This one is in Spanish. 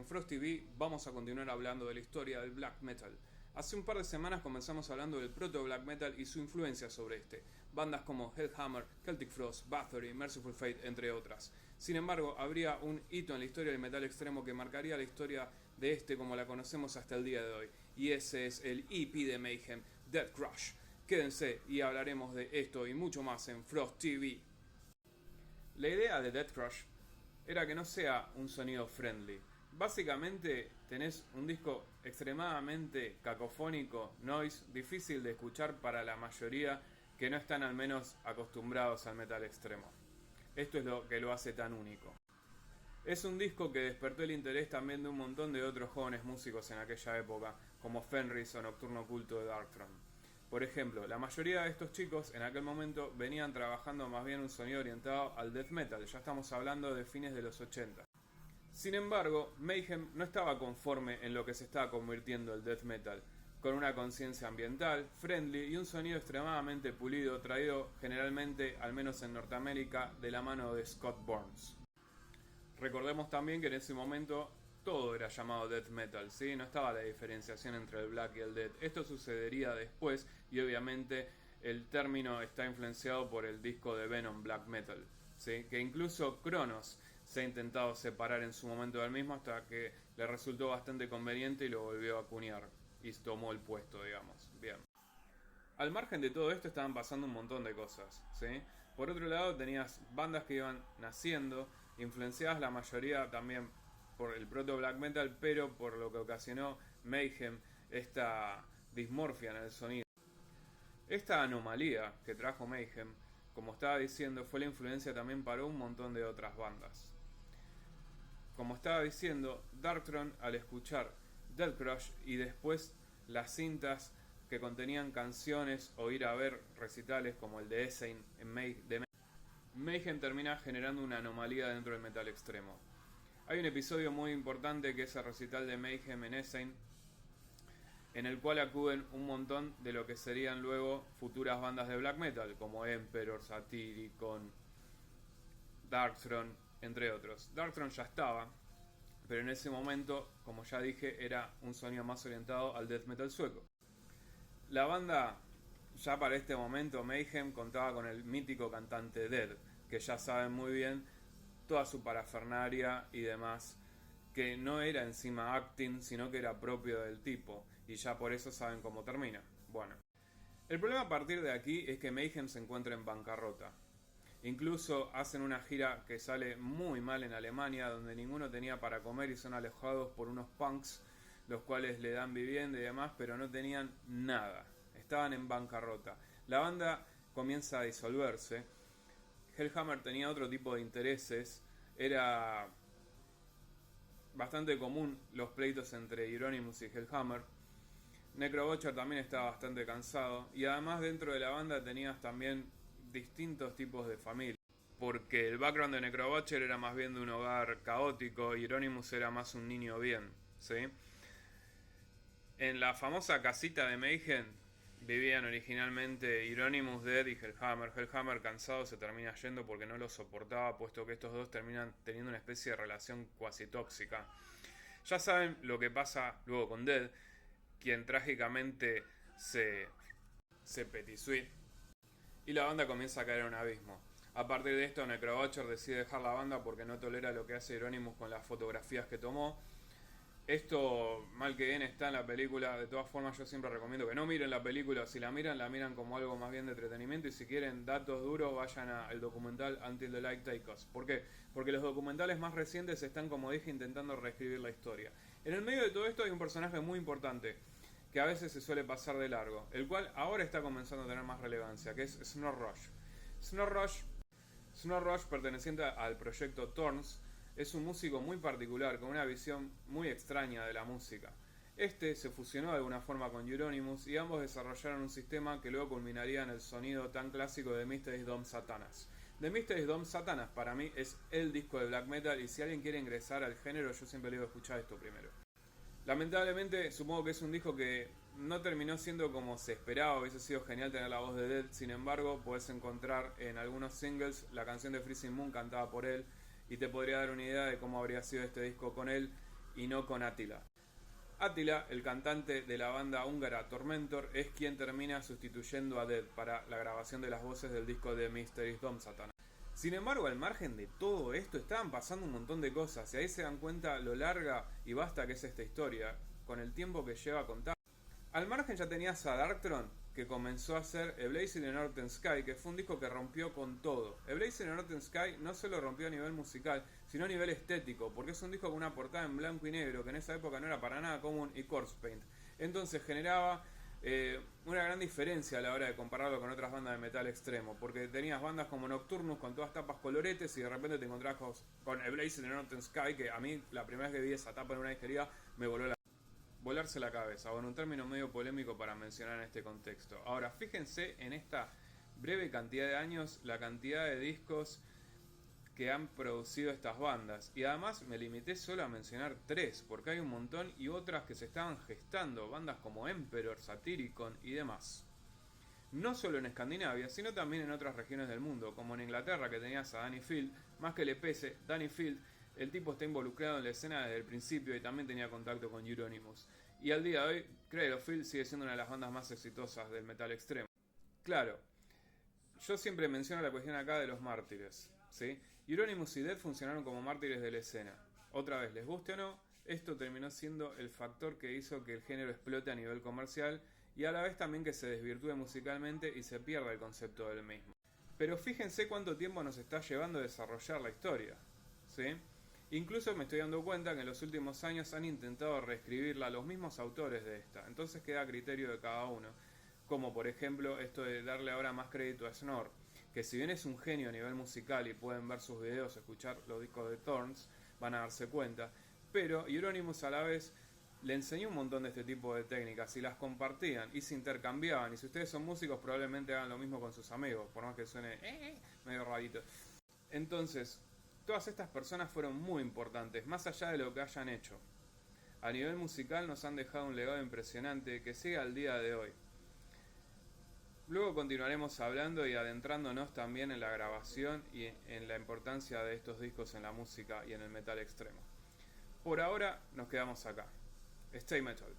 en Frost TV vamos a continuar hablando de la historia del black metal. Hace un par de semanas comenzamos hablando del proto-black metal y su influencia sobre este. Bandas como Hellhammer, Celtic Frost, Bathory, Merciful Fate, entre otras. Sin embargo, habría un hito en la historia del metal extremo que marcaría la historia de este como la conocemos hasta el día de hoy. Y ese es el EP de Mayhem, Deathcrush. Quédense y hablaremos de esto y mucho más en Frost TV. La idea de Deathcrush era que no sea un sonido friendly. Básicamente tenés un disco extremadamente cacofónico, noise, difícil de escuchar para la mayoría que no están al menos acostumbrados al metal extremo. Esto es lo que lo hace tan único. Es un disco que despertó el interés también de un montón de otros jóvenes músicos en aquella época, como Fenris o Nocturno Oculto de Darkthrone. Por ejemplo, la mayoría de estos chicos en aquel momento venían trabajando más bien un sonido orientado al death metal, ya estamos hablando de fines de los 80. Sin embargo, Mayhem no estaba conforme en lo que se estaba convirtiendo el death metal, con una conciencia ambiental, friendly y un sonido extremadamente pulido, traído generalmente, al menos en Norteamérica, de la mano de Scott Burns. Recordemos también que en ese momento todo era llamado death metal, ¿sí? No estaba la diferenciación entre el black y el death. Esto sucedería después y obviamente el término está influenciado por el disco de Venom Black Metal, ¿sí? Que incluso Cronos se ha intentado separar en su momento del mismo hasta que le resultó bastante conveniente y lo volvió a acuñar y tomó el puesto, digamos. Bien. Al margen de todo esto estaban pasando un montón de cosas, ¿sí? Por otro lado tenías bandas que iban naciendo, influenciadas la mayoría también por el proto black metal, pero por lo que ocasionó Mayhem, esta dismorfia en el sonido. Esta anomalía que trajo Mayhem, como estaba diciendo, fue la influencia también para un montón de otras bandas. Como estaba diciendo, Darkthrone, al escuchar Deathcrush y después las cintas que contenían canciones o ir a ver recitales como el de Essene de Mayhem, termina generando una anomalía dentro del metal extremo. Hay un episodio muy importante que es el recital de Mayhem en Essene, en el cual acuden un montón de lo que serían luego futuras bandas de black metal, como Emperor, Satyricon, Darkthrone, entre otros. Darkthrone ya estaba, pero en ese momento, como ya dije, era un sonido más orientado al death metal sueco. La banda, ya para este momento, Mayhem contaba con el mítico cantante Dead, que ya saben muy bien toda su parafernaria y demás, que no era encima acting, sino que era propio del tipo, y ya por eso saben cómo termina. Bueno, el problema a partir de aquí es que Mayhem se encuentra en bancarrota. Incluso hacen una gira que sale muy mal en Alemania, donde ninguno tenía para comer y son alejados por unos punks, los cuales le dan vivienda y demás, pero no tenían nada. Estaban en bancarrota. La banda comienza a disolverse. Hellhammer tenía otro tipo de intereses. Era bastante común los pleitos entre Euronymous y Hellhammer. Necrobutcher también estaba bastante cansado. Y además dentro de la banda tenías también distintos tipos de familia. Porque el background de Necrobutcher era más bien de un hogar caótico y Euronymous era más un niño bien, ¿sí? En la famosa casita de Mayhem vivían originalmente Euronymous, Dead y Hellhammer. Hellhammer, cansado, se termina yendo porque no lo soportaba, puesto que estos dos terminan teniendo una especie de relación cuasi tóxica. Ya saben lo que pasa luego con Dead, quien trágicamente se petit suit y la banda comienza a caer en un abismo. A partir de esto, Necrobutcher decide dejar la banda porque no tolera lo que hace Euronymous con las fotografías que tomó. Esto, mal que bien, está en la película. De todas formas, yo siempre recomiendo que no miren la película. Si la miran como algo más bien de entretenimiento. Y si quieren datos duros, vayan al documental Until the Light Take Us. ¿Por qué? Porque los documentales más recientes están, como dije, intentando reescribir la historia. En el medio de todo esto hay un personaje muy importante que a veces se suele pasar de largo, el cual ahora está comenzando a tener más relevancia, que es Snow Rush. Snow Rush, perteneciente al proyecto Thorns, es un músico muy particular, con una visión muy extraña de la música. Este se fusionó de alguna forma con Euronymous y ambos desarrollaron un sistema que luego culminaría en el sonido tan clásico de Mysteries Dom Satanas. The Mysteries Dom Satanas para mí es el disco de black metal y si alguien quiere ingresar al género yo siempre le digo escuchar esto primero. Lamentablemente supongo que es un disco que no terminó siendo como se esperaba, hubiese sido genial tener la voz de Dead, sin embargo podés encontrar en algunos singles la canción de Freezing Moon cantada por él y te podría dar una idea de cómo habría sido este disco con él y no con Attila. Attila, el cantante de la banda húngara Tormentor, es quien termina sustituyendo a Dead para la grabación de las voces del disco de Mysteries Dom Satan. Sin embargo, al margen de todo esto, estaban pasando un montón de cosas, y ahí se dan cuenta lo larga y vasta que es esta historia, con el tiempo que lleva a contar. Al margen ya tenías a Darkthrone, que comenzó a hacer A Blaze in the Northern Sky, que fue un disco que rompió con todo. A Blaze in the Northern Sky no solo rompió a nivel musical, sino a nivel estético, porque es un disco con una portada en blanco y negro, que en esa época no era para nada común, y corpse paint. Entonces generaba una gran diferencia a la hora de compararlo con otras bandas de metal extremo, porque tenías bandas como Nocturnus con todas tapas coloretes y de repente te encontrabas con A Blaze in the Northern Sky, que a mí la primera vez que vi esa tapa en una disquería me voló volarse la cabeza. Bueno, un término medio polémico para mencionar en este contexto. Ahora, fíjense en esta breve cantidad de años la cantidad de discos que han producido estas bandas. Y además me limité solo a mencionar 3, porque hay un montón y otras que se estaban gestando, bandas como Emperor, Satyricon y demás. No solo en Escandinavia, sino también en otras regiones del mundo, como en Inglaterra, que tenías a Danny Field. Más que le pese, Danny Field, el tipo está involucrado en la escena desde el principio y también tenía contacto con Euronymous. Y al día de hoy, Cradle of Filth sigue siendo una de las bandas más exitosas del metal extremo. Claro, yo siempre menciono la cuestión acá de los mártires, ¿sí? Euronymous y Dead funcionaron como mártires de la escena. Otra vez, les guste o no, esto terminó siendo el factor que hizo que el género explote a nivel comercial y a la vez también que se desvirtúe musicalmente y se pierda el concepto del mismo. Pero fíjense cuánto tiempo nos está llevando a desarrollar la historia, ¿sí? Incluso me estoy dando cuenta que en los últimos años han intentado reescribirla los mismos autores de esta, entonces queda a criterio de cada uno. Como por ejemplo esto de darle ahora más crédito a Snore, que si bien es un genio a nivel musical y pueden ver sus videos, escuchar los discos de Thorns, van a darse cuenta, pero Euronymous a la vez le enseñó un montón de este tipo de técnicas y las compartían y se intercambiaban, y si ustedes son músicos probablemente hagan lo mismo con sus amigos, por más que suene medio rarito. Entonces, todas estas personas fueron muy importantes, más allá de lo que hayan hecho. A nivel musical nos han dejado un legado impresionante que sigue al día de hoy. Luego continuaremos hablando y adentrándonos también en la grabación y en la importancia de estos discos en la música y en el metal extremo. Por ahora nos quedamos acá. Stay Metal.